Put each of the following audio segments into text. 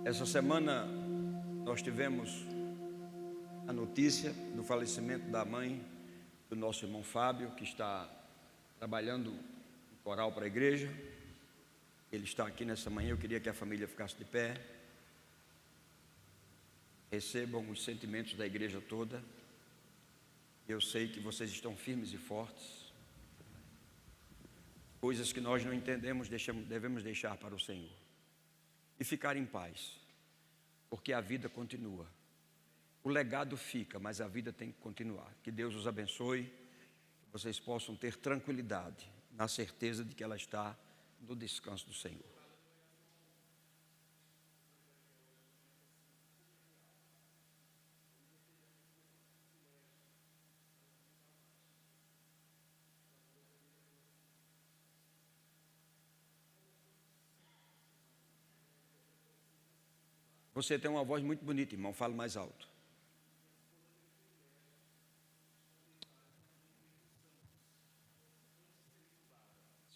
Essa semana nós tivemos a notícia do falecimento da mãe do nosso irmão Fábio, que está trabalhando no coral para a igreja. Ele está aqui nessa manhã. Eu queria que a família ficasse de pé. Recebam os sentimentos da igreja toda. Eu sei que vocês estão firmes e fortes. Coisas que nós não entendemos, devemos deixar para o Senhor. E ficar em paz, porque a vida continua. O legado fica, mas a vida tem que continuar. Que Deus os abençoe, que vocês possam ter tranquilidade, na certeza de que ela está no descanso do Senhor. Você tem uma voz muito bonita, irmão, fala mais alto.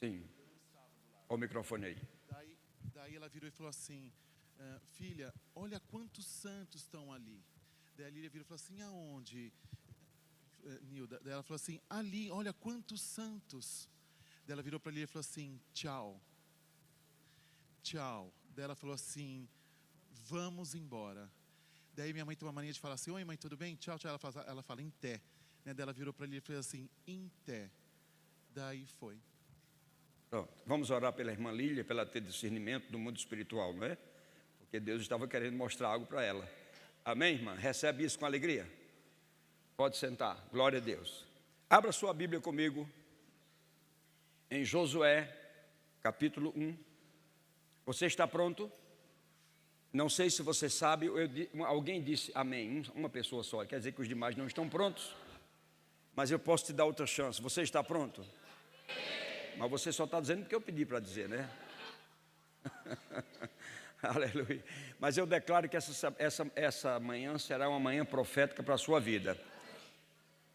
Sim, olha o microfone aí. Daí ela virou e falou assim, filha, olha quantos santos estão ali. Daí a Lília virou e falou assim, aonde, Nilda? Daí ela falou assim, ali, olha quantos santos. Daí ela virou para a Lília e falou assim, tchau. Tchau. Daí ela falou assim, vamos embora. Daí minha mãe tem uma mania de falar assim, oi mãe, tudo bem? Tchau, tchau. Ela fala em té. Daí ela virou para a Lília e falou assim, em té. Daí foi. Pronto. Vamos orar pela irmã Lília, para ela ter discernimento do mundo espiritual, não é? Porque Deus estava querendo mostrar algo para ela. Amém, irmã? Recebe isso com alegria? Pode sentar, glória a Deus. Abra sua Bíblia comigo em Josué, capítulo 1. Você está pronto? Não sei se você sabe, alguém disse amém, uma pessoa só, quer dizer que os demais não estão prontos, mas eu posso te dar outra chance. Você está pronto? Mas você só está dizendo porque eu pedi para dizer, né? Aleluia. Mas eu declaro que essa manhã será uma manhã profética para a sua vida.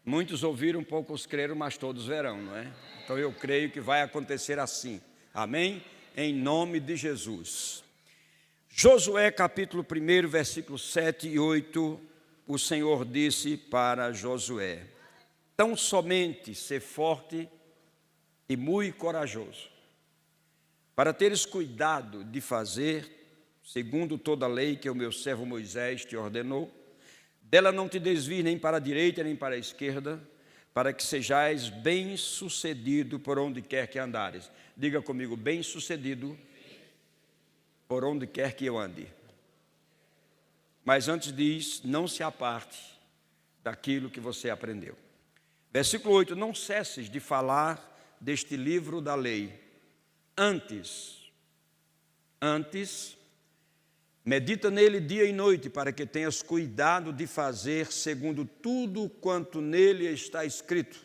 Muitos ouviram, poucos creram, mas todos verão, não é? Então eu creio que vai acontecer assim. Amém? Em nome de Jesus. Josué capítulo 1, versículos 7 e 8, o Senhor disse para Josué: tão somente ser forte e muito corajoso, para teres cuidado de fazer, segundo toda a lei que o meu servo Moisés te ordenou, dela não te desvies nem para a direita nem para a esquerda, para que sejais bem-sucedido por onde quer que andares. Diga comigo, bem-sucedido por onde quer que eu ande. Mas antes diz, não se aparte daquilo que você aprendeu. Versículo 8, não cesses de falar deste livro da lei. Antes, medita nele dia e noite, para que tenhas cuidado de fazer segundo tudo quanto nele está escrito.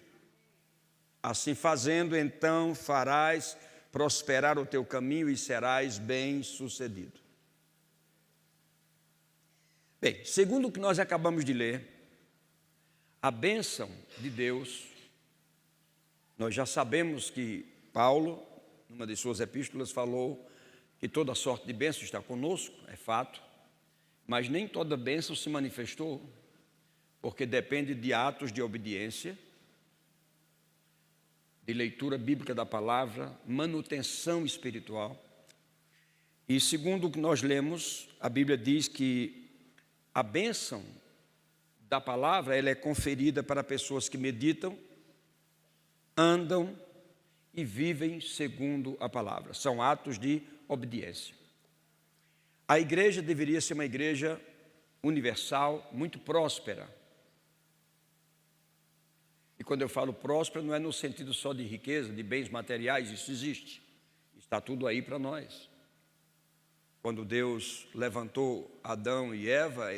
Assim fazendo, então farás prosperar o teu caminho e serás bem-sucedido. Bem, segundo o que nós acabamos de ler, a bênção de Deus, nós já sabemos que Paulo, numa de suas epístolas, falou que toda sorte de bênção está conosco, é fato, mas nem toda bênção se manifestou, porque depende de atos de obediência, de leitura bíblica da palavra, manutenção espiritual. E segundo o que nós lemos, a Bíblia diz que a bênção da palavra, ela é conferida para pessoas que meditam, andam e vivem segundo a palavra. São atos de obediência. A igreja deveria ser uma igreja universal, muito próspera. E quando eu falo próspera, não é no sentido só de riqueza, de bens materiais, isso existe. Está tudo aí para nós. Quando Deus levantou Adão e Eva,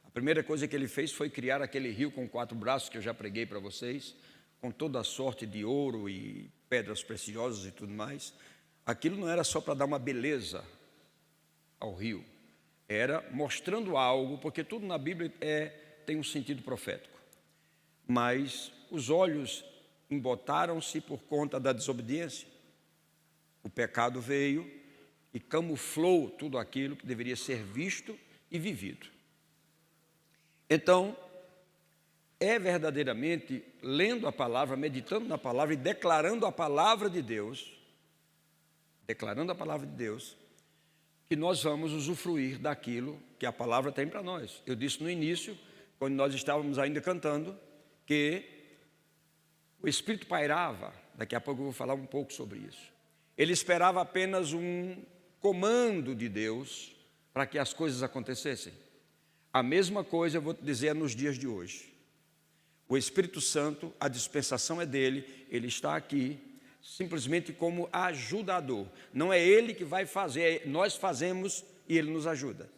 a primeira coisa que ele fez foi criar aquele rio com 4 braços, que eu já preguei para vocês, com toda a sorte de ouro e pedras preciosas e tudo mais. Aquilo não era só para dar uma beleza ao rio, era mostrando algo, porque tudo na Bíblia tem um sentido profético. Mas os olhos embotaram-se por conta da desobediência. O pecado veio e camuflou tudo aquilo que deveria ser visto e vivido. Então, é verdadeiramente lendo a palavra, meditando na palavra e declarando a palavra de Deus, que nós vamos usufruir daquilo que a palavra tem para nós. Eu disse no início, quando nós estávamos ainda cantando, que o Espírito pairava, daqui a pouco eu vou falar um pouco sobre isso. Ele esperava apenas um comando de Deus para que as coisas acontecessem. A mesma coisa eu vou te dizer nos dias de hoje. O Espírito Santo, a dispensação é dele, ele está aqui simplesmente como ajudador. Não é ele que vai fazer, nós fazemos e ele nos ajuda.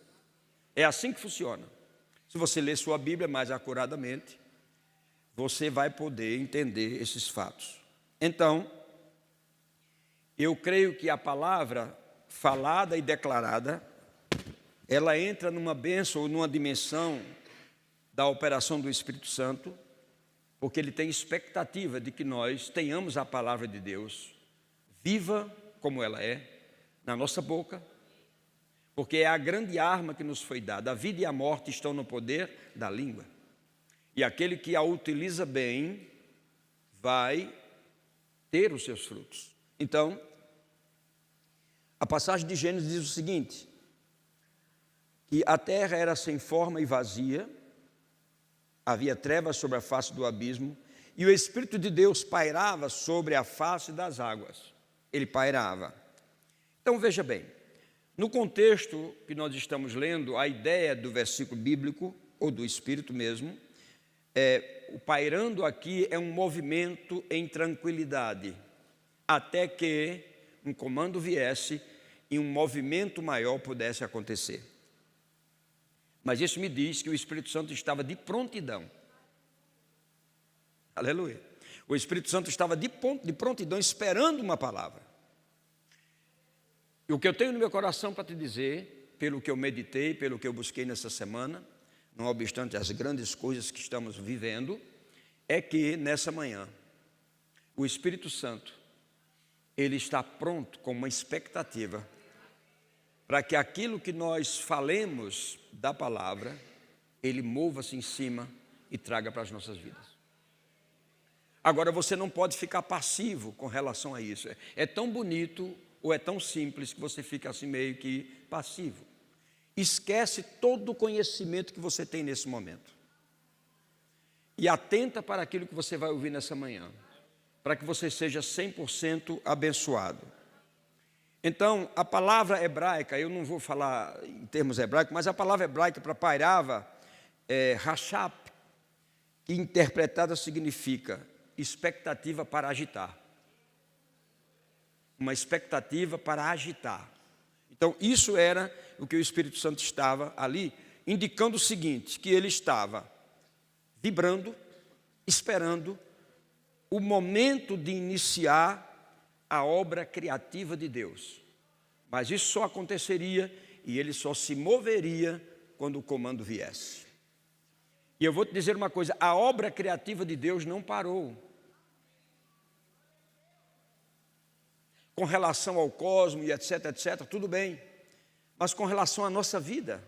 É assim que funciona. Se você ler sua Bíblia mais acuradamente, você vai poder entender esses fatos. Então, eu creio que a palavra falada e declarada, ela entra numa bênção ou numa dimensão da operação do Espírito Santo, porque ele tem expectativa de que nós tenhamos a palavra de Deus viva como ela é, na nossa boca, porque é a grande arma que nos foi dada. A vida e a morte estão no poder da língua. E aquele que a utiliza bem vai ter os seus frutos. Então, a passagem de Gênesis diz o seguinte, que a terra era sem forma e vazia, havia trevas sobre a face do abismo, e o Espírito de Deus pairava sobre a face das águas. Ele pairava. Então, veja bem, no contexto que nós estamos lendo, a ideia do versículo bíblico, ou do Espírito mesmo, o pairando aqui é um movimento em tranquilidade, até que um comando viesse e um movimento maior pudesse acontecer. Mas isso me diz que o Espírito Santo estava de prontidão. Aleluia. O Espírito Santo estava de prontidão, esperando uma palavra. E o que eu tenho no meu coração para te dizer, pelo que eu meditei, pelo que eu busquei nessa semana, não obstante as grandes coisas que estamos vivendo, é que nessa manhã, o Espírito Santo, ele está pronto com uma expectativa para que aquilo que nós falemos da palavra, ele mova-se em cima e traga para as nossas vidas. Agora, você não pode ficar passivo com relação a isso. É tão bonito ou é tão simples que você fica assim meio que passivo. Esquece todo o conhecimento que você tem nesse momento. E atenta para aquilo que você vai ouvir nessa manhã, para que você seja 100% abençoado. Então, a palavra hebraica, eu não vou falar em termos hebraicos, mas a palavra hebraica para pairava é rachap, que interpretada significa expectativa para agitar. Uma expectativa para agitar. Então, isso era o que o Espírito Santo estava ali, indicando o seguinte, que ele estava vibrando, esperando o momento de iniciar a obra criativa de Deus. Mas isso só aconteceria e ele só se moveria quando o comando viesse. E eu vou te dizer uma coisa, a obra criativa de Deus não parou. Com relação ao cosmos e etc, tudo bem. Mas com relação à nossa vida,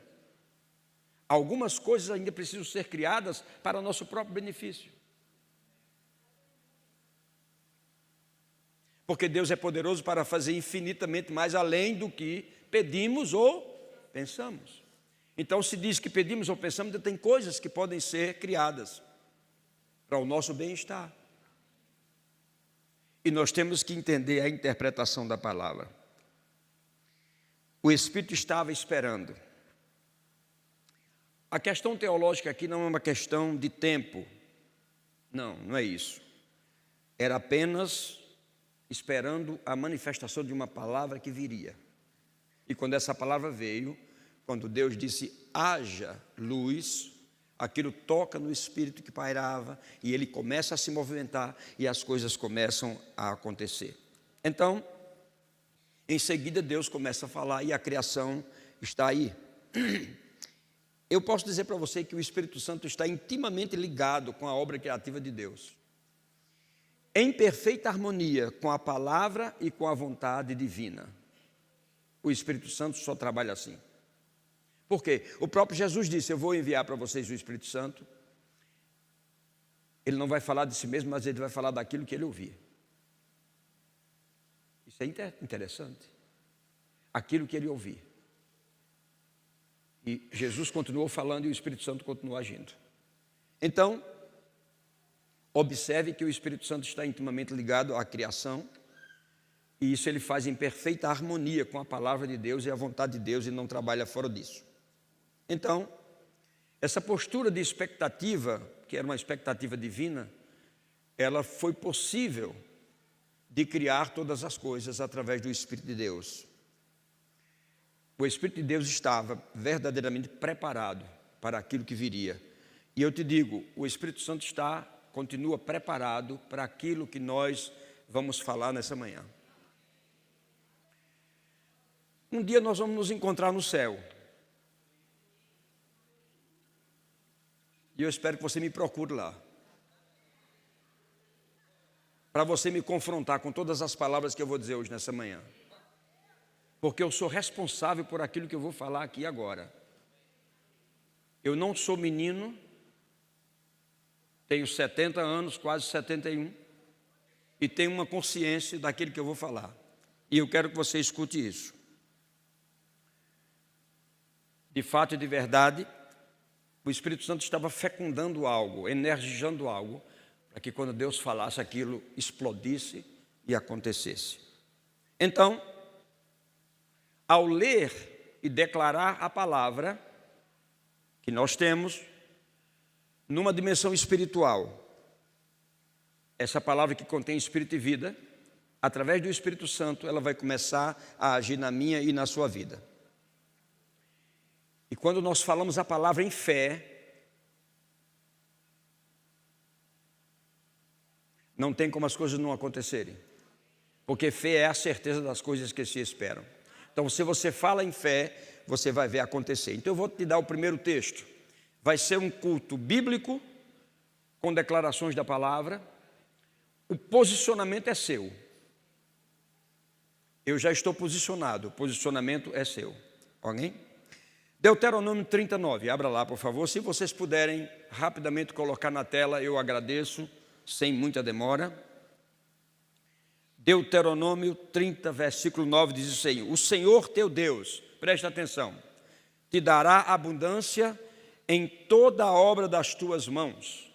algumas coisas ainda precisam ser criadas para o nosso próprio benefício. Porque Deus é poderoso para fazer infinitamente mais além do que pedimos ou pensamos. Então, se diz que pedimos ou pensamos, ainda tem coisas que podem ser criadas para o nosso bem-estar. E nós temos que entender a interpretação da palavra. O Espírito estava esperando. A questão teológica aqui não é uma questão de tempo. Não é isso. Era apenas esperando a manifestação de uma palavra que viria. E quando essa palavra veio, quando Deus disse, haja luz, aquilo toca no Espírito que pairava, e ele começa a se movimentar, e as coisas começam a acontecer. Então, em seguida Deus começa a falar, e a criação está aí. Eu posso dizer para você que o Espírito Santo está intimamente ligado com a obra criativa de Deus, em perfeita harmonia com a palavra e com a vontade divina. O Espírito Santo só trabalha assim. Por quê? O próprio Jesus disse: eu vou enviar para vocês o Espírito Santo. Ele não vai falar de si mesmo, mas ele vai falar daquilo que ele ouvir. Isso é interessante. Aquilo que ele ouvir. E Jesus continuou falando e o Espírito Santo continuou agindo. Então, observe que o Espírito Santo está intimamente ligado à criação, e isso ele faz em perfeita harmonia com a palavra de Deus e a vontade de Deus, e não trabalha fora disso. Então, essa postura de expectativa, que era uma expectativa divina, ela foi possível de criar todas as coisas através do Espírito de Deus. O Espírito de Deus estava verdadeiramente preparado para aquilo que viria. E eu te digo, o Espírito Santo continua preparado para aquilo que nós vamos falar nessa manhã. Um dia nós vamos nos encontrar no céu. E eu espero que você me procure lá, para você me confrontar com todas as palavras que eu vou dizer hoje nessa manhã. Porque eu sou responsável por aquilo que eu vou falar aqui agora. Eu não sou menino, tenho 70 anos, quase 71, e tenho uma consciência daquilo que eu vou falar. E eu quero que você escute isso. De fato e de verdade, o Espírito Santo estava fecundando algo, energizando algo, para que quando Deus falasse aquilo explodisse e acontecesse. Então, ao ler e declarar a palavra que nós temos, numa dimensão espiritual, essa palavra que contém espírito e vida, através do Espírito Santo, ela vai começar a agir na minha e na sua vida. E quando nós falamos a palavra em fé, não tem como as coisas não acontecerem, porque fé é a certeza das coisas que se esperam. Então, se você fala em fé, você vai ver acontecer. Então, eu vou te dar o primeiro texto. Vai ser um culto bíblico, com declarações da palavra. O posicionamento é seu. Eu já estou posicionado, o posicionamento é seu. Alguém? Deuteronômio 39, abra lá, por favor. Se vocês puderem rapidamente colocar na tela, eu agradeço, sem muita demora. Deuteronômio 30, versículo 9, diz assim: o Senhor teu Deus, presta atenção, te dará abundância em toda a obra das tuas mãos.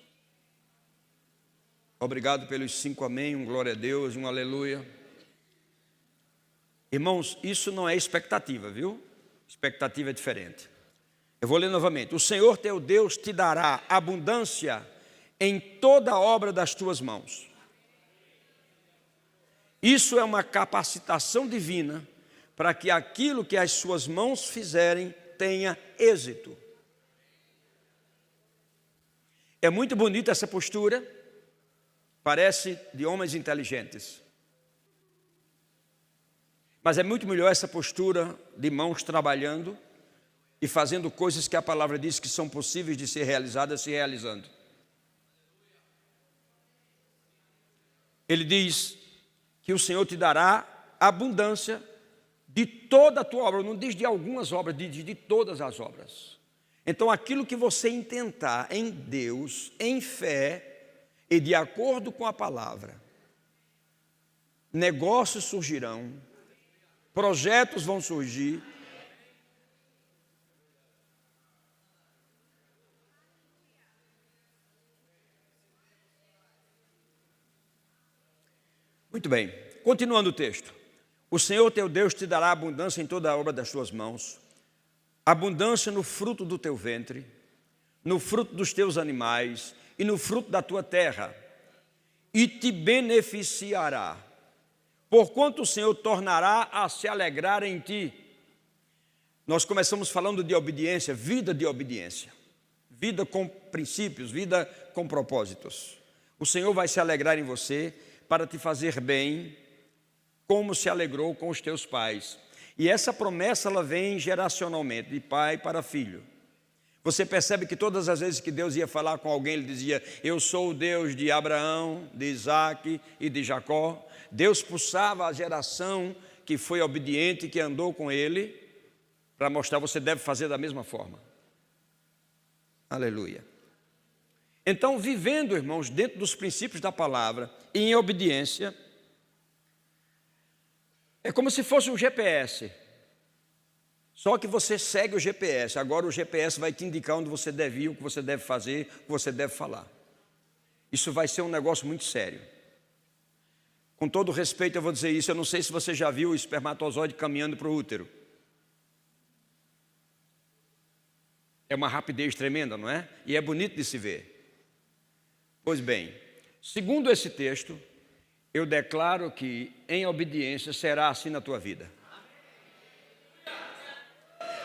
Obrigado pelos 5 amém, um glória a Deus, um aleluia. Irmãos, isso não é expectativa, viu? Expectativa é diferente. Eu vou ler novamente. O Senhor teu Deus te dará abundância em toda a obra das tuas mãos. Isso é uma capacitação divina para que aquilo que as suas mãos fizerem tenha êxito. É muito bonita essa postura, parece de homens inteligentes. Mas é muito melhor essa postura de mãos trabalhando e fazendo coisas que a palavra diz que são possíveis de ser realizadas, se realizando. Ele diz que o Senhor te dará abundância de toda a tua obra, não diz de algumas obras, diz de todas as obras. Então, aquilo que você intentar em Deus, em fé e de acordo com a palavra, negócios surgirão, projetos vão surgir. Muito bem, continuando o texto. O Senhor teu Deus te dará abundância em toda a obra das tuas mãos, abundância no fruto do teu ventre, no fruto dos teus animais e no fruto da tua terra, e te beneficiará, porquanto o Senhor tornará a se alegrar em ti. Nós começamos falando de obediência, vida de obediência, vida com princípios, vida com propósitos. O Senhor vai se alegrar em você para te fazer bem, como se alegrou com os teus pais. E essa promessa, ela vem geracionalmente, de pai para filho. Você percebe que todas as vezes que Deus ia falar com alguém, Ele dizia: eu sou o Deus de Abraão, de Isaac e de Jacó. Deus puxava a geração que foi obediente, que andou com ele, para mostrar que você deve fazer da mesma forma. Aleluia. Então, vivendo, irmãos, dentro dos princípios da palavra e em obediência, é como se fosse um GPS. Só que você segue o GPS. Agora o GPS vai te indicar onde você deve ir, o que você deve fazer, o que você deve falar. Isso vai ser um negócio muito sério. Com todo respeito eu vou dizer isso, eu não sei se você já viu o espermatozoide caminhando para o útero. É uma rapidez tremenda, não é? E é bonito de se ver. Pois bem, segundo esse texto, eu declaro que em obediência será assim na tua vida.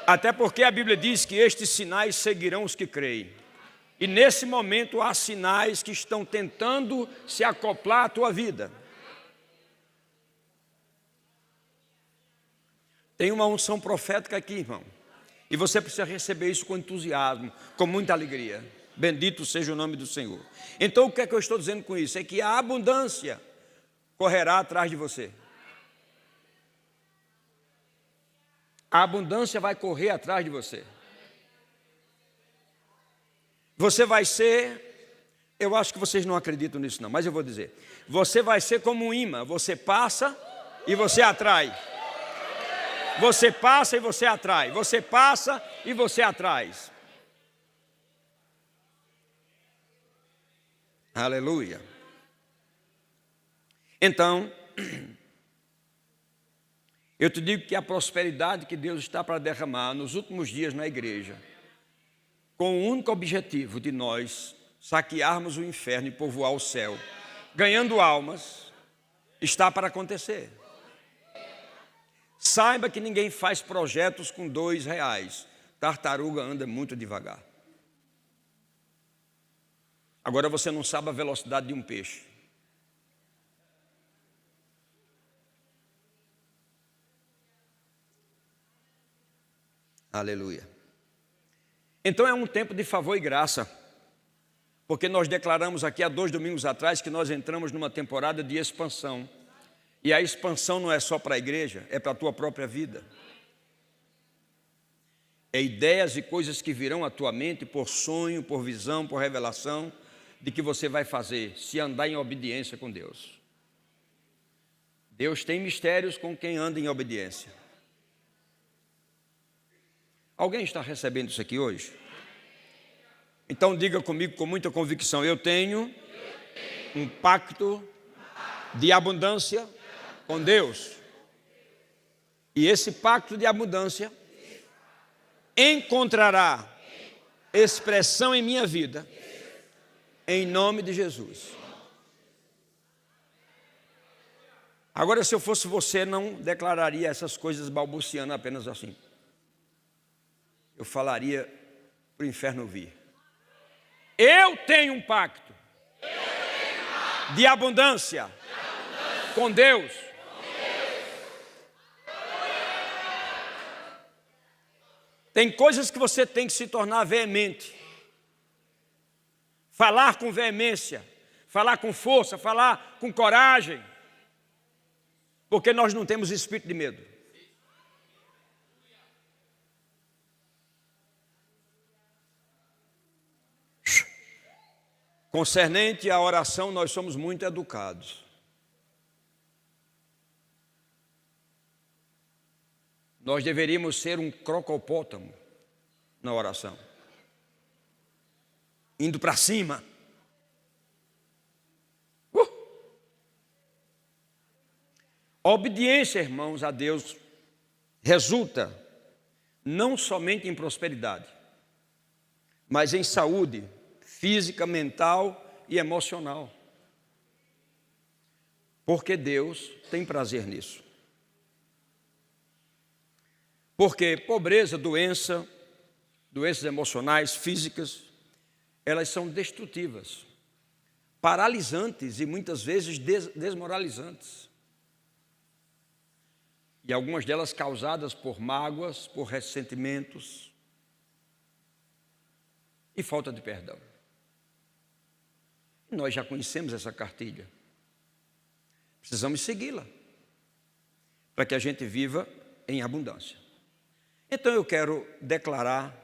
Até porque a Bíblia diz que estes sinais seguirão os que creem. E nesse momento há sinais que estão tentando se acoplar à tua vida. Tem uma unção profética aqui, irmão. E você precisa receber isso com entusiasmo, com muita alegria. Bendito seja o nome do Senhor. Então o que é que eu estou dizendo com isso? É que a abundância correrá atrás de você. A abundância vai correr atrás de você. Você vai ser, eu acho que vocês não acreditam nisso não, mas eu vou dizer. Você vai ser como um imã, você passa e você atrai. Você passa e você atrai. Você passa e você atrai. Aleluia. Então, eu te digo que a prosperidade que Deus está para derramar nos últimos dias na igreja, com o único objetivo de nós saquearmos o inferno e povoar o céu, ganhando almas, está para acontecer. Saiba que ninguém faz projetos com R$2. Tartaruga anda muito devagar. Agora você não sabe a velocidade de um peixe. Aleluia. Então é um tempo de favor e graça, porque nós declaramos aqui há 2 domingos atrás que nós entramos numa temporada de expansão. E a expansão não é só para a igreja, é para a tua própria vida. É ideias e coisas que virão à tua mente por sonho, por visão, por revelação, de que você vai fazer, se andar em obediência com Deus. Deus tem mistérios com quem anda em obediência. Alguém está recebendo isso aqui hoje? Então diga comigo com muita convicção, eu tenho um pacto de abundância com Deus. E esse pacto de abundância encontrará expressão em minha vida, em nome de Jesus. Agora, se eu fosse você, não declararia essas coisas balbuciando apenas assim. Eu falaria para o inferno vir. Eu tenho um pacto de abundância com Deus. Tem coisas que você tem que se tornar veemente. Falar com veemência, falar com força, falar com coragem. Porque nós não temos espírito de medo. Concernente à oração, nós somos muito educados. Nós deveríamos ser um crocopótamo na oração, indo para cima. A obediência, irmãos, a Deus resulta não somente em prosperidade, mas em saúde física, mental e emocional. Porque Deus tem prazer nisso. Porque pobreza, doenças emocionais, físicas, elas são destrutivas, paralisantes e muitas vezes desmoralizantes. E algumas delas causadas por mágoas, por ressentimentos e falta de perdão. Nós já conhecemos essa cartilha. Precisamos segui-la. para que a gente viva em abundância. Então eu quero declarar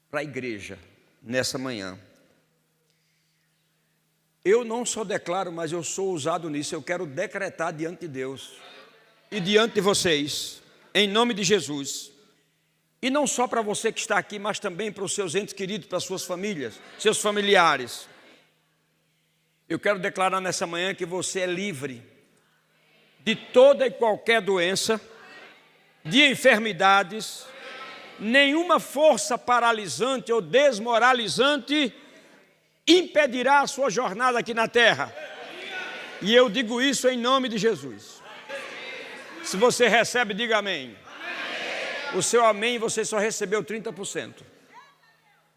para a igreja nessa manhã. Eu não só declaro, mas eu sou usado nisso. Eu quero decretar diante de Deus e diante de vocês, em nome de Jesus. E não só para você que está aqui, mas também para os seus entes queridos, para as suas famílias, seus familiares. Eu quero declarar nessa manhã que você é livre de toda e qualquer doença, de enfermidades, nenhuma força paralisante ou desmoralizante impedirá a sua jornada aqui na terra. E eu digo isso em nome de Jesus. Se você recebe, diga amém. O seu amém, você só recebeu 30%.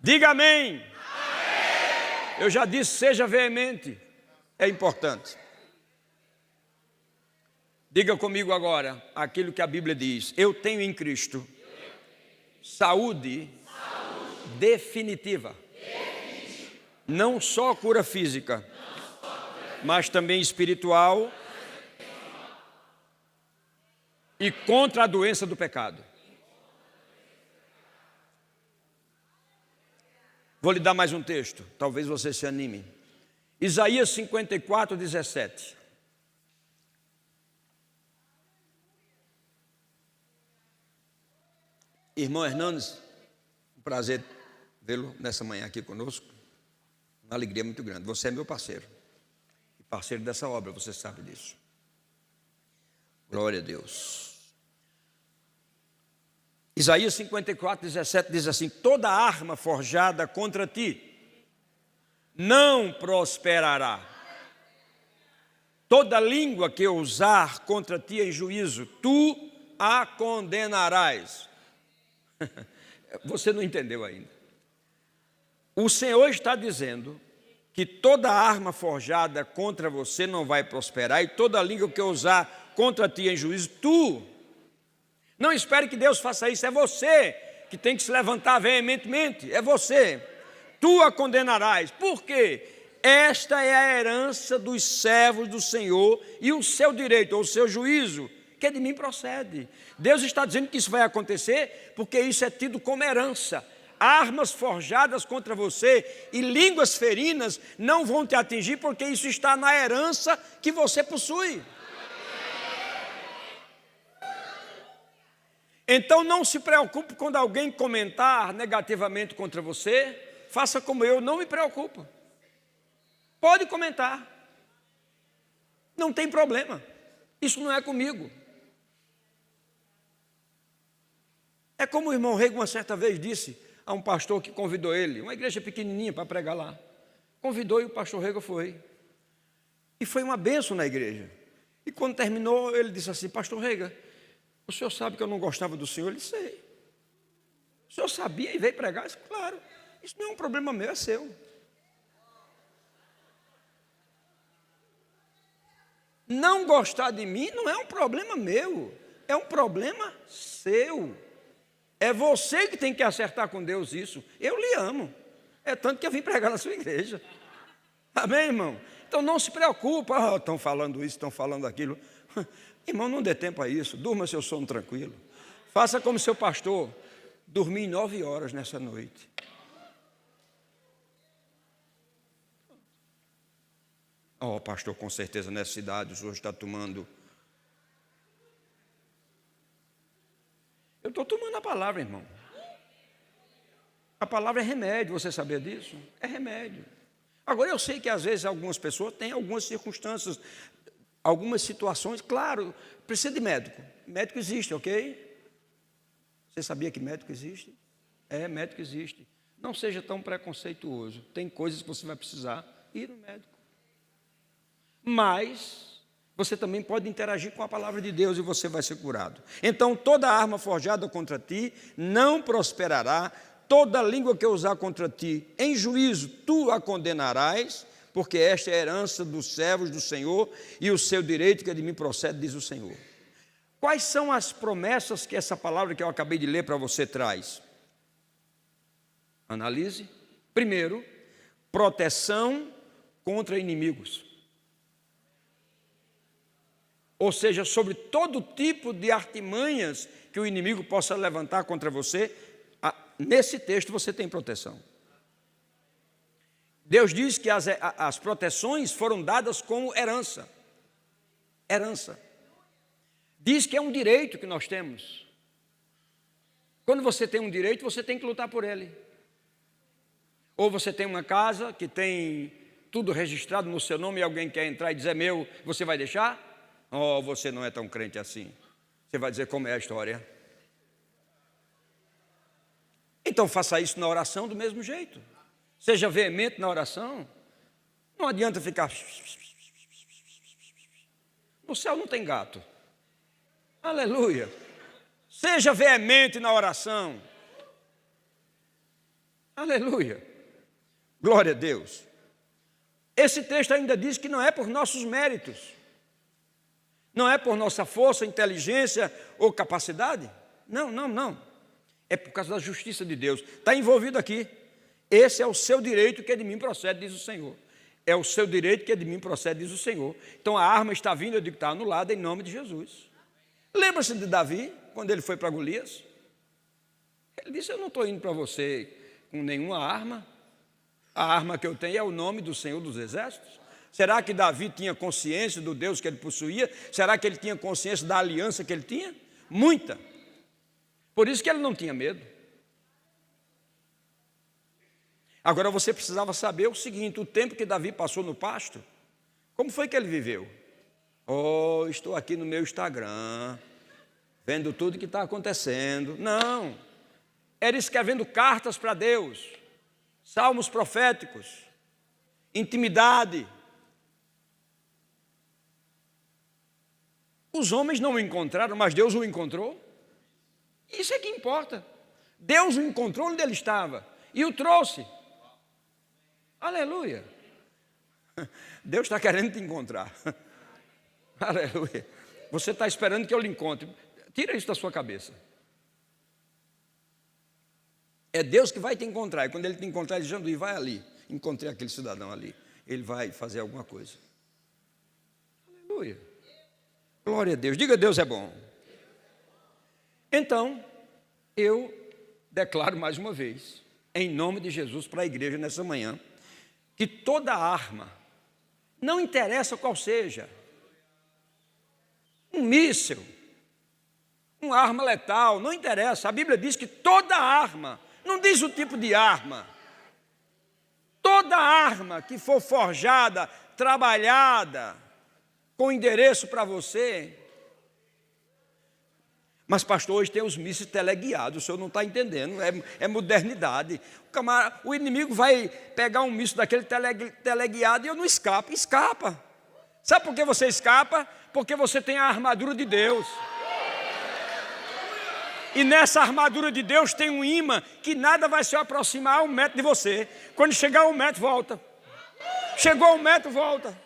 Diga amém. Eu já disse, seja veemente. É importante. Diga comigo agora aquilo que a Bíblia diz. Eu tenho em Cristo saúde definitiva. Não só cura física, mas também espiritual e contra a doença do pecado. Vou lhe dar mais um texto, talvez você se anime. Isaías 54, 17. Irmão Hernandes, um prazer vê-lo nessa manhã aqui conosco. Uma alegria muito grande. Você é meu parceiro. E parceiro dessa obra, você sabe disso. Glória a Deus. Isaías 54, 17 diz assim: toda arma forjada contra ti não prosperará. Toda língua que usar contra ti em juízo, tu a condenarás. Você não entendeu ainda. O Senhor está dizendo que toda arma forjada contra você não vai prosperar, e toda língua que usar contra ti em juízo, tu. Não espere que Deus faça isso, é você que tem que se levantar veementemente, é você. Tu a condenarás. Por quê? Esta é a herança dos servos do Senhor e o seu direito, ou o seu juízo, que de mim procede. Deus está dizendo que isso vai acontecer porque isso é tido como herança. Armas forjadas contra você e línguas ferinas não vão te atingir, porque isso está na herança que você possui. Então não se preocupe quando alguém comentar negativamente contra você. Faça como eu, não me preocupa. Pode comentar. Não tem problema. Isso não é comigo. É como o irmão Rego uma certa vez disse a um pastor que convidou ele, uma igreja pequenininha para pregar lá. Convidou e o pastor Rego foi. E foi uma bênção na igreja. E quando terminou, ele disse assim: pastor Rega, o senhor sabe que eu não gostava do senhor? Ele disse: sei. O senhor sabia e veio pregar? Eu disse: claro. Isso não é um problema meu, é seu. Não gostar de mim não é um problema meu, é um problema seu. É você que tem que acertar com Deus isso. Eu lhe amo. É tanto que eu vim pregar na sua igreja. Amém, irmão? Então não se preocupe. Estão falando isso, estão falando aquilo. Irmão, não dê tempo a isso. Durma seu sono tranquilo. Faça como seu pastor. Dormi 9 horas nessa noite. Pastor, com certeza nessa cidade o senhor está tomando. Eu estou tomando a palavra, irmão. A palavra é remédio, você sabia disso? É remédio. Agora, eu sei que às vezes algumas pessoas têm algumas circunstâncias, algumas situações, claro, precisa de médico. Médico existe, ok? Você sabia que médico existe? Médico existe. Não seja tão preconceituoso. Tem coisas que você vai precisar ir no médico. Mas você também pode interagir com a palavra de Deus e você vai ser curado. Então, toda arma forjada contra ti não prosperará, toda língua que usar contra ti em juízo, tu a condenarás, porque esta é a herança dos servos do Senhor e o seu direito que de mim procede, diz o Senhor. Quais são as promessas que essa palavra que eu acabei de ler para você traz? Analise. Primeiro, proteção contra inimigos. ou seja, sobre todo tipo de artimanhas que o inimigo possa levantar contra você, nesse texto você tem proteção. Deus diz que as proteções foram dadas como herança. Herança. Diz que é um direito que nós temos. Quando você tem um direito, você tem que lutar por ele. Ou você tem uma casa que tem tudo registrado no seu nome e alguém quer entrar e dizer meu, você vai deixar? Oh, você não é tão crente assim. Você vai dizer como é a história. Então faça isso na oração do mesmo jeito. Seja veemente na oração. Não adianta ficar... No céu não tem gato. Aleluia. Seja veemente na oração. Aleluia. Glória a Deus. Esse texto ainda diz que não é por nossos méritos. Não é por nossa força, inteligência ou capacidade. Não, não, não. É por causa da justiça de Deus. Está envolvido aqui. Esse é o seu direito que é de mim procede, diz o Senhor. É o seu direito que é de mim procede, diz o Senhor. Então a arma está vindo, eu digo que está anulada em nome de Jesus. Lembra-se de Davi, quando ele foi para Golias? Ele disse, eu não estou indo para você com nenhuma arma. A arma que eu tenho é o nome do Senhor dos Exércitos. Será que Davi tinha consciência do Deus que ele possuía? Será que ele tinha consciência da aliança que ele tinha? Muita. Por isso que ele não tinha medo. Agora você precisava saber o seguinte, o tempo que Davi passou no pasto, como foi que ele viveu? Oh, estou aqui no meu Instagram, vendo tudo que está acontecendo. Não, era escrevendo cartas para Deus, salmos proféticos, intimidade. Os homens não o encontraram, mas Deus o encontrou. Isso é que importa. Deus o encontrou onde ele estava e o trouxe. Aleluia. Deus está querendo te encontrar. Aleluia. Você está esperando que eu lhe encontre. Tira isso da sua cabeça. É Deus que vai te encontrar. E quando ele te encontrar, ele diz, Janduí, vai ali. Encontrei aquele cidadão ali. Ele vai fazer alguma coisa. Aleluia. Glória a Deus. Diga, Deus é bom. Então, eu declaro mais uma vez, em nome de Jesus, para a igreja nessa manhã, que toda arma, não interessa qual seja, um míssil, uma arma letal, não interessa. A Bíblia diz que toda arma, não diz o tipo de arma, toda arma que for forjada, trabalhada, com endereço para você. Mas pastor, hoje tem os mísseis teleguiados, o senhor não está entendendo, é modernidade. O inimigo vai pegar um míssil daquele teleguiado e eu não escapo. Escapa. Sabe por que você escapa? Porque você tem a armadura de Deus. E nessa armadura de Deus tem um imã que nada vai se aproximar a 1 metro de você. Quando chegar a 1 metro, volta. Chegou a 1 metro, volta.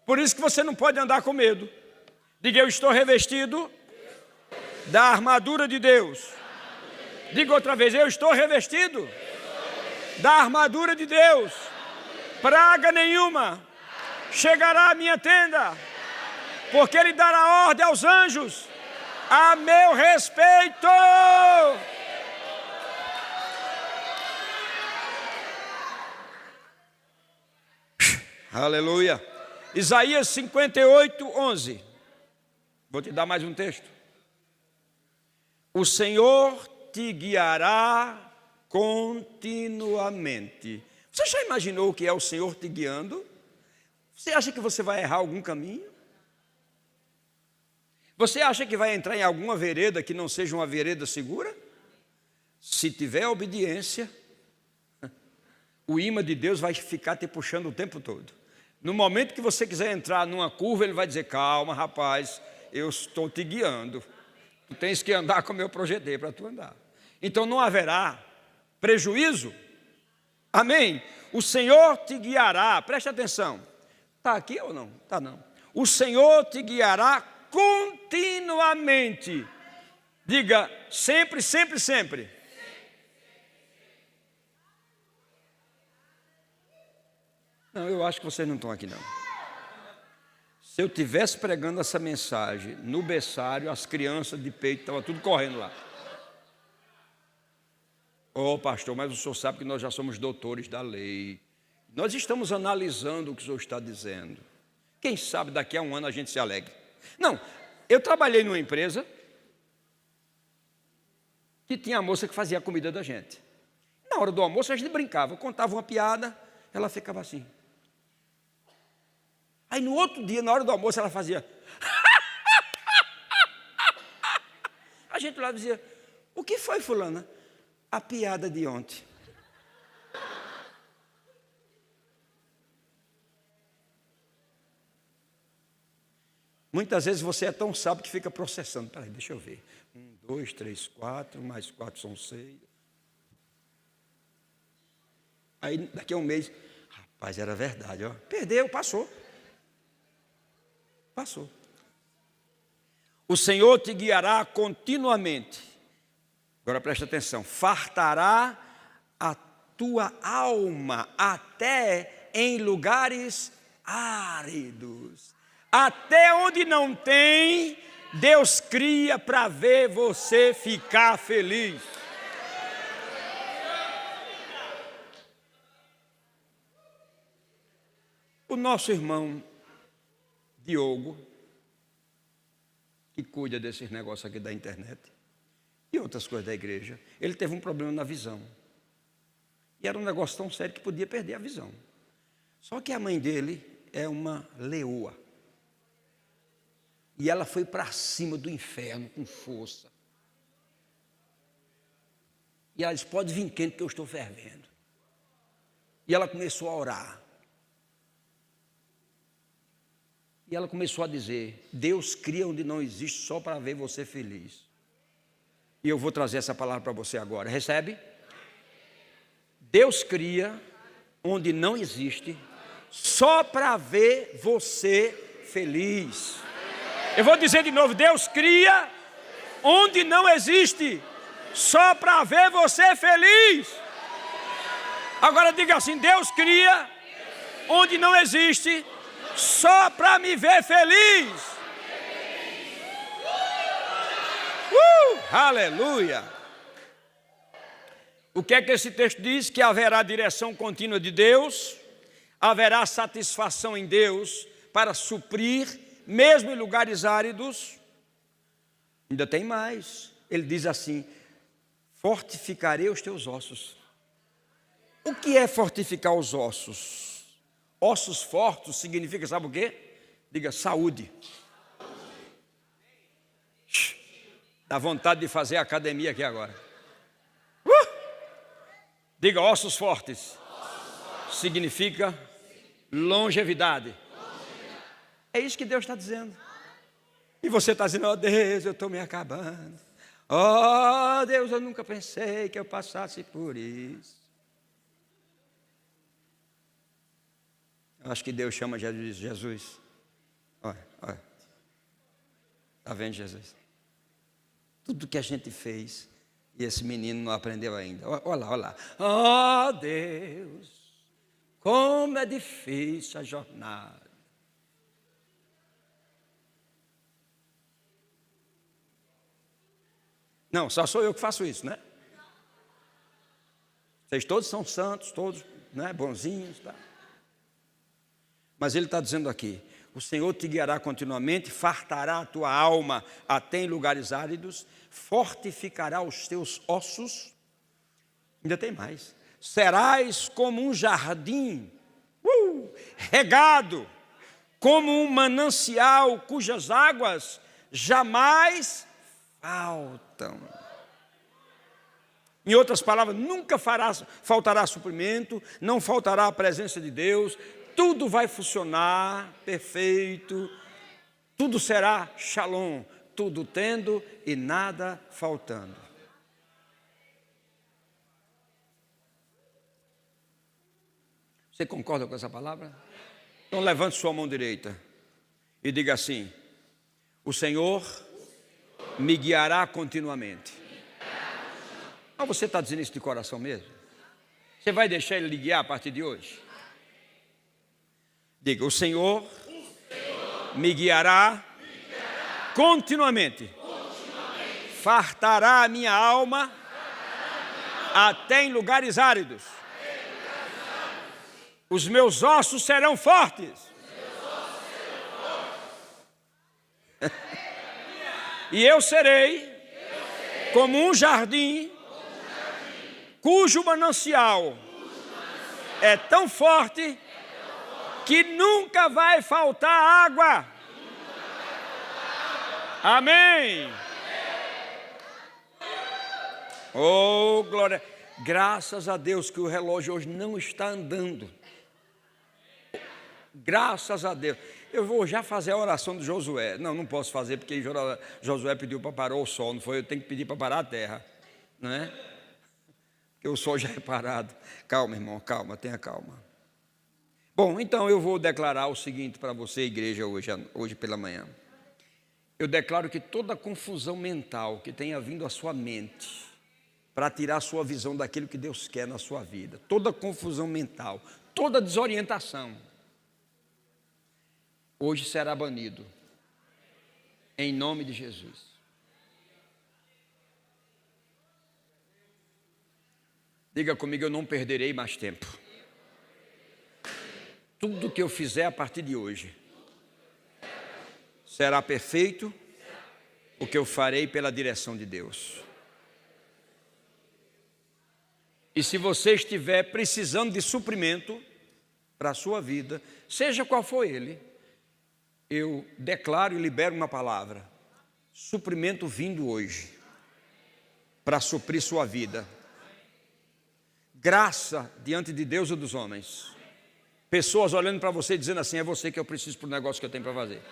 Por isso que você não pode andar com medo. Diga, eu estou revestido da armadura de Deus. Diga outra vez, eu estou revestido da armadura de Deus. Praga nenhuma chegará à minha tenda, porque Ele dará ordem aos anjos a meu respeito. Aleluia. Isaías 58, 11. Vou te dar mais um texto. O Senhor te guiará continuamente. Você já imaginou o que é o Senhor te guiando? Você acha que você vai errar algum caminho? Você acha que vai entrar em alguma vereda que não seja uma vereda segura? Se tiver obediência, o imã de Deus vai ficar te puxando o tempo todo. No momento que você quiser entrar numa curva, Ele vai dizer, calma rapaz, eu estou te guiando. Tu tens que andar como eu projetei para tu andar. Então não haverá prejuízo. Amém? O Senhor te guiará. Preste atenção. Está aqui ou não? Está não. O Senhor te guiará continuamente. Diga sempre, sempre, sempre. Não, eu acho que vocês não estão aqui não. Se eu tivesse pregando essa mensagem no berçário, as crianças de peito estavam tudo correndo lá. Ô pastor, mas o senhor sabe que nós já somos doutores da lei. Nós estamos analisando o que o senhor está dizendo. Quem sabe daqui a um ano a gente se alegre. Não, eu trabalhei numa empresa que tinha a moça que fazia a comida da gente. Na hora do almoço a gente brincava, eu contava uma piada, ela ficava assim. Aí no outro dia, na hora do almoço, ela fazia. A gente lá dizia, o que foi, fulana? A piada de ontem. Muitas vezes você é tão sábio que fica processando. Peraí, deixa eu ver. 1, 2, 3, 4, mais 4 são 6. Aí daqui a um mês, rapaz, era verdade, ó. Perdeu, passou. Passou. O Senhor te guiará continuamente. Agora presta atenção. Fartará a tua alma até em lugares áridos. Até onde não tem, Deus cria para ver você ficar feliz. O nosso irmão Diogo, que cuida desses negócios aqui da internet e outras coisas da igreja, ele teve um problema na visão. E era um negócio tão sério que podia perder a visão. Só que a mãe dele é uma leoa. E ela foi para cima do inferno com força. E ela disse, pode vir quente que eu estou fervendo. E ela começou a orar. E ela começou a dizer, Deus cria onde não existe só para ver você feliz. E eu vou trazer essa palavra para você agora. Recebe? Deus cria onde não existe só para ver você feliz. Eu vou dizer de novo, Deus cria onde não existe só para ver você feliz. Agora diga assim, Deus cria onde não existe só para me ver feliz. Aleluia. O que é que esse texto diz? Que haverá direção contínua de Deus, haverá satisfação em Deus para suprir, mesmo em lugares áridos. Ainda tem mais. Ele diz assim, fortificarei os teus ossos. O que é fortificar os ossos? Ossos fortes significa, sabe o quê? Diga, saúde. Dá vontade de fazer academia aqui agora. Diga, ossos fortes. Significa longevidade. É isso que Deus está dizendo. E você está dizendo, oh Deus, eu estou me acabando. Oh Deus, eu nunca pensei que eu passasse por isso. Eu acho que Deus chama Jesus. Olha, olha. Está vendo, Jesus? Tudo que a gente fez e esse menino não aprendeu ainda. Olha lá, olha lá. Oh Deus, como é difícil a jornada. Não, só sou eu que faço isso, né? Vocês todos são santos, todos, né, bonzinhos, tá? Mas ele está dizendo aqui, o Senhor te guiará continuamente, fartará a tua alma até em lugares áridos, fortificará os teus ossos, ainda tem mais, serás como um jardim, regado, como um manancial cujas águas jamais faltam. Em outras palavras, nunca faltará suprimento, não faltará a presença de Deus, tudo vai funcionar perfeito, tudo será shalom, tudo tendo e nada faltando. Você concorda com essa palavra? Então levante sua mão direita e diga assim, o Senhor me guiará continuamente. Mas você está dizendo isso de coração mesmo? Você vai deixar Ele lhe guiar a partir de hoje? Diga, o Senhor me guiará continuamente. Fartará a minha alma até em lugares áridos. Os meus ossos serão fortes. E eu serei como um jardim cujo manancial é tão forte que nunca vai faltar água. Amém. Oh, glória. Graças a Deus que o relógio hoje não está andando. Graças a Deus. Eu vou já fazer a oração de Josué. Não posso fazer porque Josué pediu para parar o sol, não foi? Eu tenho que pedir para parar a terra, não é? Porque o sol já é parado. Calma, irmão, calma, tenha calma. Bom, então eu vou declarar o seguinte para você, igreja, hoje pela manhã. Eu declaro que toda confusão mental que tenha vindo à sua mente para tirar a sua visão daquilo que Deus quer na sua vida, toda confusão mental, toda desorientação, hoje será banido, em nome de Jesus. Diga comigo, eu não perderei mais tempo. Tudo que eu fizer a partir de hoje será perfeito, o que eu farei pela direção de Deus. E se você estiver precisando de suprimento para a sua vida, seja qual for ele, eu declaro e libero uma palavra: suprimento vindo hoje, para suprir sua vida. Graça diante de Deus e dos homens. Pessoas olhando para você e dizendo assim: é você que eu preciso para o negócio que eu tenho para fazer.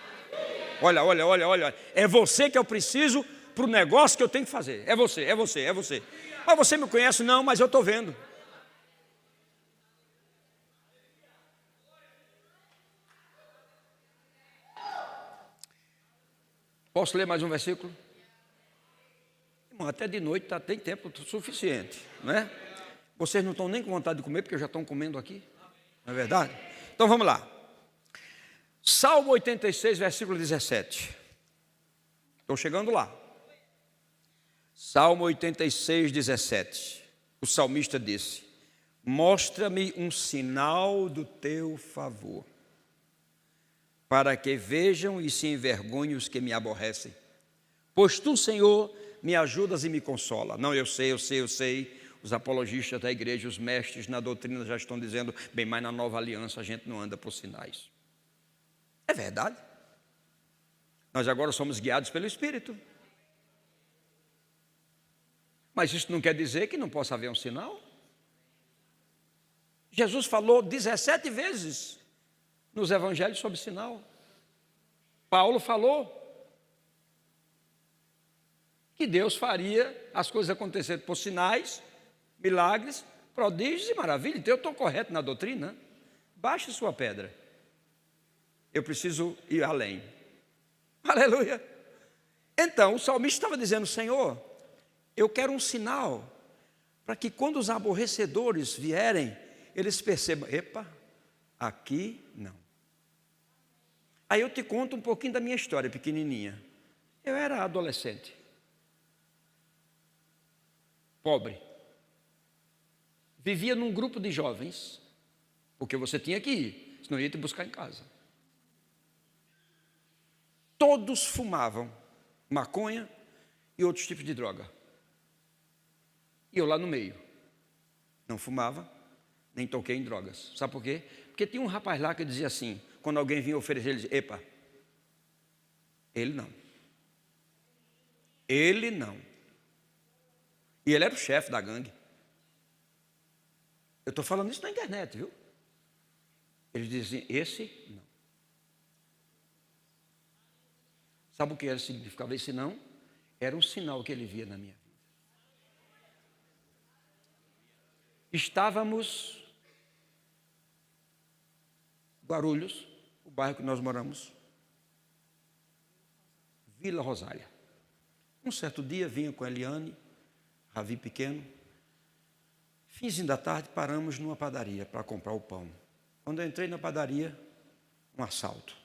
Olha, é você que eu preciso para o negócio que eu tenho que fazer. É você. Mas você me conhece? Não, mas eu estou vendo. Posso ler mais um versículo? Irmão, até de noite tem tempo suficiente, não é? Vocês não estão nem com vontade de comer, porque já estão comendo aqui, não é verdade? Então vamos lá. Salmo 86, versículo 17. Estou chegando lá. Salmo 86, 17. O salmista disse: mostra-me um sinal do teu favor, para que vejam e se envergonhem os que me aborrecem. Pois tu, Senhor, me ajudas e me consola. Não, eu sei. Os apologistas da igreja, os mestres na doutrina já estão dizendo: bem, mas na nova aliança a gente não anda por sinais. É verdade. Nós agora somos guiados pelo Espírito. Mas isso não quer dizer que não possa haver um sinal. Jesus falou 17 vezes nos evangelhos sobre sinal. Paulo falou que Deus faria as coisas acontecerem por sinais, milagres, prodígios e maravilhas. Então eu estou correto na doutrina. Baixe sua pedra. Eu preciso ir além. Aleluia. Então o salmista estava dizendo: Senhor, eu quero um sinal para que quando os aborrecedores vierem, eles percebam: epa, aqui não. Aí eu te conto um pouquinho da minha história pequenininha. Eu era adolescente, pobre, vivia num grupo de jovens, porque você tinha que ir, senão ia te buscar em casa. Todos fumavam maconha e outros tipos de droga. E eu lá no meio, não fumava, nem toquei em drogas. Sabe por quê? Porque tinha um rapaz lá que dizia assim, quando alguém vinha oferecer, ele dizia: epa, ele não. Ele não. E ele era o chefe da gangue. Eu estou falando isso na internet, viu? Ele dizia: esse não. Sabe o que significava esse não? Era um sinal que ele via na minha vida. Estávamos Guarulhos, o bairro que nós moramos, Vila Rosália. Um certo dia vinha com a Eliane, Ravi pequeno. Finzinho da tarde paramos numa padaria para comprar o pão. Quando eu entrei na padaria, um assalto.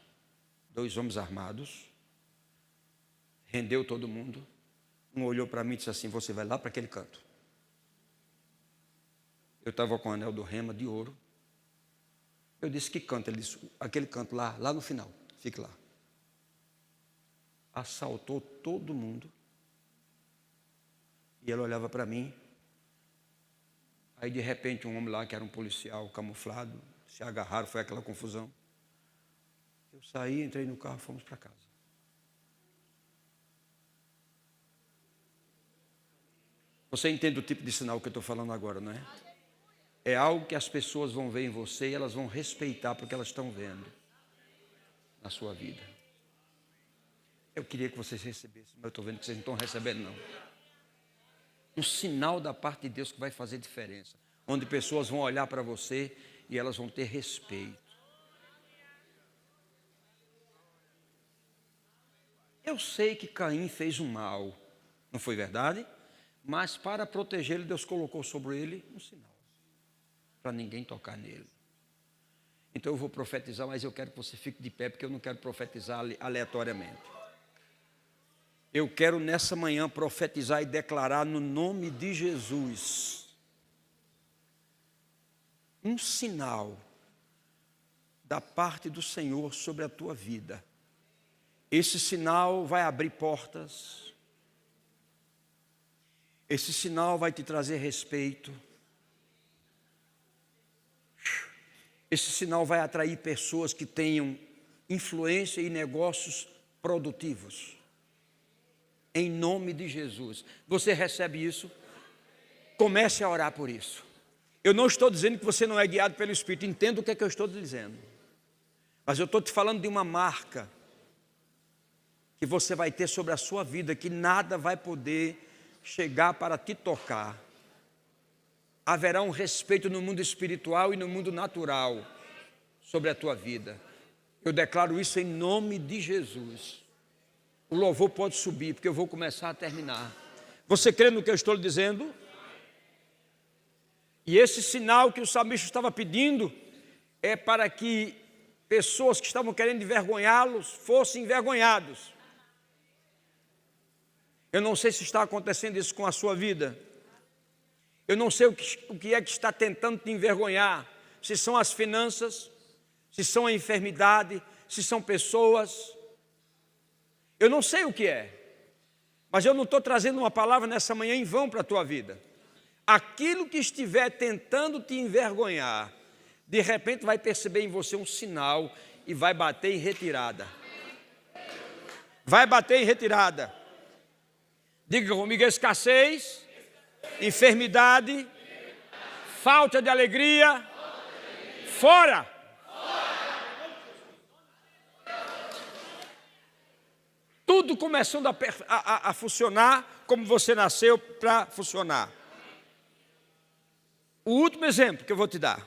2 homens armados, rendeu todo mundo. Um olhou para mim e disse assim: você vai lá para aquele canto. Eu estava com o anel do rema de ouro. Eu disse: que canto? Ele disse: aquele canto lá no final, fique lá. Assaltou todo mundo. E ele olhava para mim. Aí de repente um homem lá, que era um policial camuflado, se agarraram, foi aquela confusão. Eu saí, entrei no carro, fomos para casa. Você entende o tipo de sinal que eu estou falando agora, não é? É algo que as pessoas vão ver em você e elas vão respeitar porque elas estão vendo na sua vida. Eu queria que vocês recebessem, mas eu estou vendo que vocês não estão recebendo, não. Um sinal da parte de Deus que vai fazer diferença. Onde pessoas vão olhar para você e elas vão ter respeito. Eu sei que Caim fez um mal, não foi verdade? Mas para protegê-lo, Deus colocou sobre ele um sinal. Para ninguém tocar nele. Então eu vou profetizar, mas eu quero que você fique de pé, porque eu não quero profetizar aleatoriamente. Eu quero nessa manhã profetizar e declarar no nome de Jesus um sinal da parte do Senhor sobre a tua vida. Esse sinal vai abrir portas. Esse sinal vai te trazer respeito. Esse sinal vai atrair pessoas que tenham influência e negócios produtivos. Em nome de Jesus. Você recebe isso? Comece a orar por isso. Eu não estou dizendo que você não é guiado pelo Espírito. Entenda o que é que eu estou dizendo. Mas eu estou te falando de uma marca que você vai ter sobre a sua vida, que nada vai poder chegar para te tocar. Haverá um respeito no mundo espiritual e no mundo natural sobre a tua vida. Eu declaro isso em nome de Jesus. O louvor pode subir, porque eu vou começar a terminar. Você crê no que eu estou lhe dizendo? E esse sinal que o salmista estava pedindo é para que pessoas que estavam querendo envergonhá-los fossem envergonhados. Eu não sei se está acontecendo isso com a sua vida. Eu não sei o que é que está tentando te envergonhar. Se são as finanças, se são a enfermidade, se são pessoas. Eu não sei o que é. Mas eu não estou trazendo uma palavra nessa manhã em vão para a tua vida. Aquilo que estiver tentando te envergonhar, de repente vai perceber em você um sinal e vai bater em retirada. Vai bater em retirada. Diga comigo: escassez, enfermidade, falta de alegria, fora. Tudo começando a funcionar como você nasceu para funcionar. O último exemplo que eu vou te dar.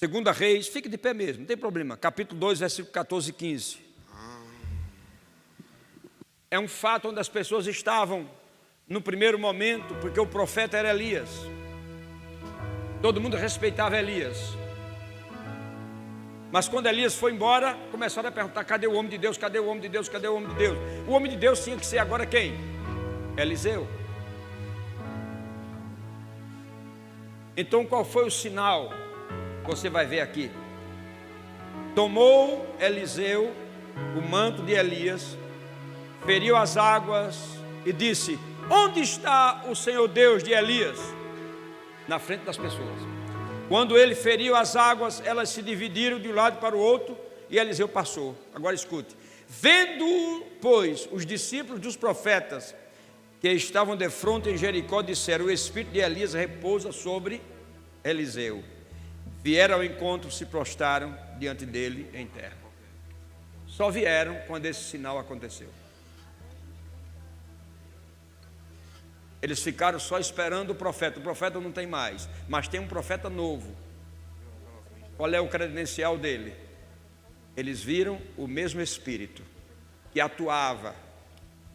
2 Reis, fique de pé mesmo, não tem problema. Capítulo 2, versículo 14 e 15. É um fato onde as pessoas estavam no primeiro momento, porque o profeta era Elias. Todo mundo respeitava Elias. Mas quando Elias foi embora, começaram a perguntar: cadê o homem de Deus? Cadê o homem de Deus? Cadê o homem de Deus? O homem de Deus tinha que ser agora quem? Eliseu. Então qual foi o sinal? Você vai ver aqui. Tomou Eliseu o manto de Elias, feriu as águas e disse: onde está o Senhor Deus de Elias? Na frente das pessoas. Quando ele feriu as águas, elas se dividiram de um lado para o outro e Eliseu passou. Agora escute: vendo, pois, os discípulos dos profetas que estavam de frente em Jericó, disseram: o espírito de Elias repousa sobre Eliseu. Vieram ao encontro, se prostraram diante dele em terra. Só vieram quando esse sinal aconteceu. Eles ficaram só esperando o profeta. O profeta não tem mais, mas tem um profeta novo. Qual é o credencial dele? Eles viram o mesmo Espírito que atuava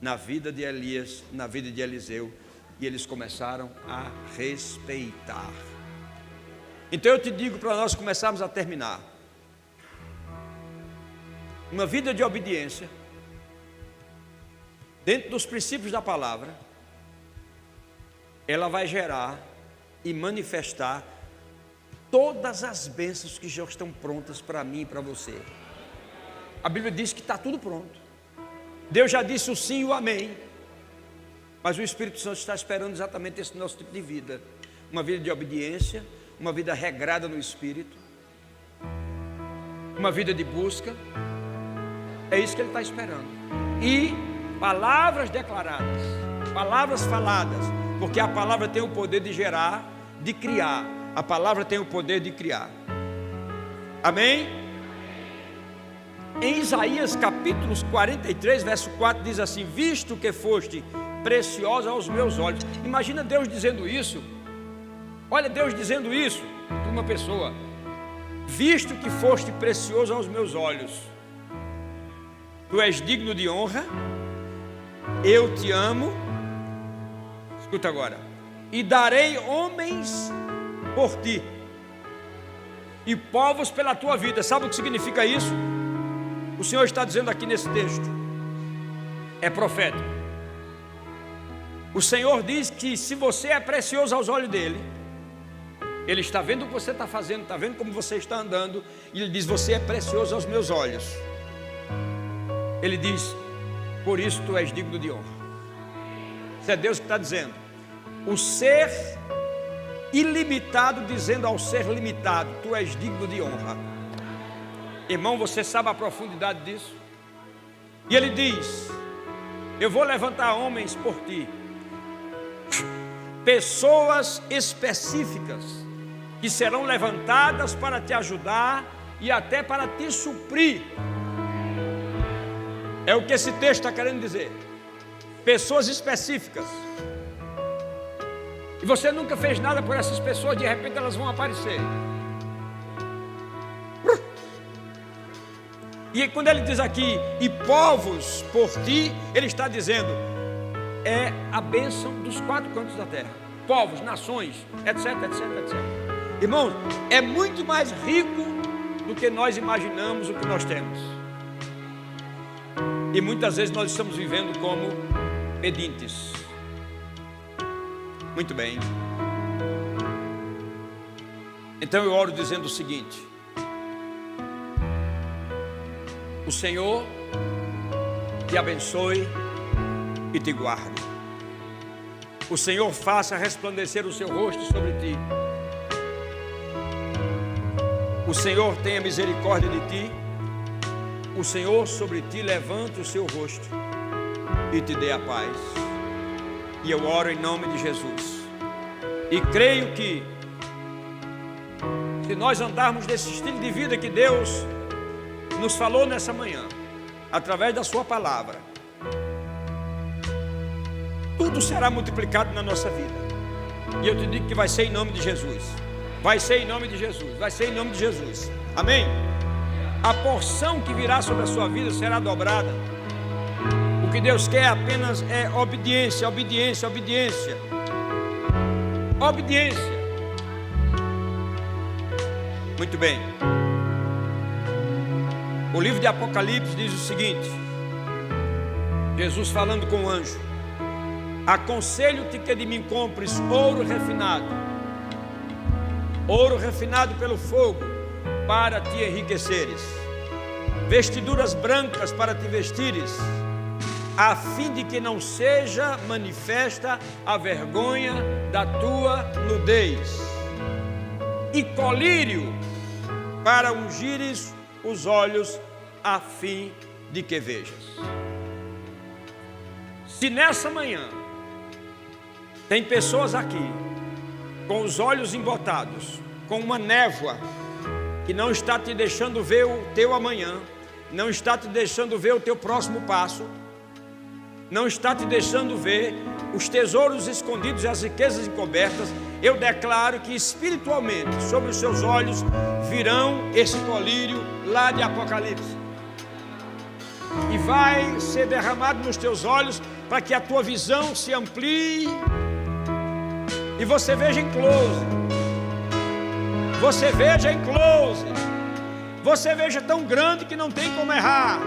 na vida de Elias, na vida de Eliseu, e eles começaram a respeitar. Então eu te digo, para nós começarmos a terminar, uma vida de obediência, dentro dos princípios da palavra, ela vai gerar e manifestar todas as bênçãos que já estão prontas para mim e para você. A Bíblia diz que está tudo pronto. Deus já disse o sim e o amém. Mas o Espírito Santo está esperando exatamente esse nosso tipo de vida. Uma vida de obediência, uma vida regrada no Espírito, uma vida de busca. É isso que Ele está esperando. E palavras declaradas, palavras faladas, porque a palavra tem o poder de gerar, de criar. A palavra tem o poder de criar. Amém? Em Isaías capítulo 43, verso 4 diz assim: visto que foste preciosa aos meus olhos. Imagina Deus dizendo isso. Olha Deus dizendo isso para uma pessoa: visto que foste precioso aos meus olhos, tu és digno de honra, eu te amo. Escuta agora: e darei homens por ti e povos pela tua vida. Sabe o que significa isso? O Senhor está dizendo aqui nesse texto, é profético. O Senhor diz que se você é precioso aos olhos dele, Ele está vendo o que você está fazendo, está vendo como você está andando, e Ele diz: você é precioso aos meus olhos. Ele diz: por isso tu és digno de honra. Isso é Deus que está dizendo. O ser ilimitado dizendo ao ser limitado: tu és digno de honra. Irmão, você sabe a profundidade disso? E Ele diz: eu vou levantar homens por ti, pessoas específicas que serão levantadas para te ajudar e até para te suprir. É o que esse texto está querendo dizer. Pessoas específicas. E você nunca fez nada por essas pessoas, de repente elas vão aparecer. E quando ele diz aqui, e povos por ti, ele está dizendo, é a bênção dos quatro cantos da terra. Povos, nações, etc, etc, etc. Irmãos, é muito mais rico do que nós imaginamos o que nós temos. E muitas vezes nós estamos vivendo como pedintes. Muito bem. Então eu oro dizendo o seguinte: o Senhor te abençoe e te guarde. O Senhor faça resplandecer o seu rosto sobre ti. O Senhor tenha misericórdia de ti. O Senhor sobre ti levante o seu rosto e te dê a paz. E eu oro em nome de Jesus. E creio que, se nós andarmos nesse estilo de vida que Deus nos falou nessa manhã, através da sua palavra, tudo será multiplicado na nossa vida. E eu te digo que vai ser em nome de Jesus. Vai ser em nome de Jesus. Vai ser em nome de Jesus. Amém? A porção que virá sobre a sua vida será dobrada. O que Deus quer apenas é obediência, obediência, obediência. Obediência. Muito bem. O livro de Apocalipse diz o seguinte: Jesus falando com o anjo: aconselho-te que de mim compres ouro refinado pelo fogo, para te enriqueceres, vestiduras brancas para te vestires, a fim de que não seja manifesta a vergonha da tua nudez, e colírio para ungires os olhos, a fim de que vejas. Se nessa manhã tem pessoas aqui com os olhos embotados, com uma névoa que não está te deixando ver o teu amanhã, não está te deixando ver o teu próximo passo, não está te deixando ver os tesouros escondidos e as riquezas encobertas, eu declaro que espiritualmente sobre os seus olhos virão esse colírio lá de Apocalipse, e vai ser derramado nos teus olhos para que a tua visão se amplie e você veja em close. Você veja em close. você veja tão grande que não tem como errar.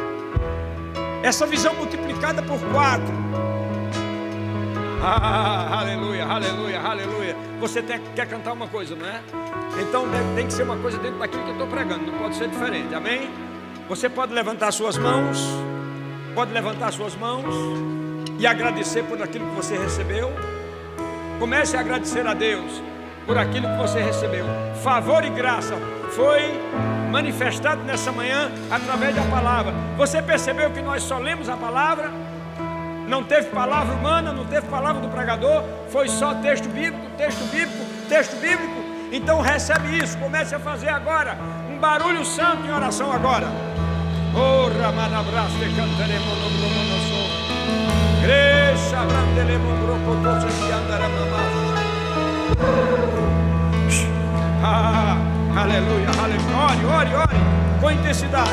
Essa visão multiplicada por 4. Aleluia, aleluia, aleluia. Você quer cantar uma coisa, não é? Então tem que ser uma coisa dentro daquilo que eu estou pregando, não pode ser diferente, amém? Você pode levantar suas mãos, e agradecer por aquilo que você recebeu. Comece a agradecer a Deus por aquilo que você recebeu. Favor e graça foi manifestado nessa manhã através da palavra. Você percebeu que nós só lemos a palavra? Não teve palavra humana, não teve palavra do pregador, foi só texto bíblico, texto bíblico, texto bíblico. Então recebe isso, comece a fazer agora um barulho santo em oração agora. Oh, Ramanabraste cantaremos no bromonoso. Grecha brandelemo brocotoso que andaramamacho. Aleluia, aleluia. Ore com intensidade.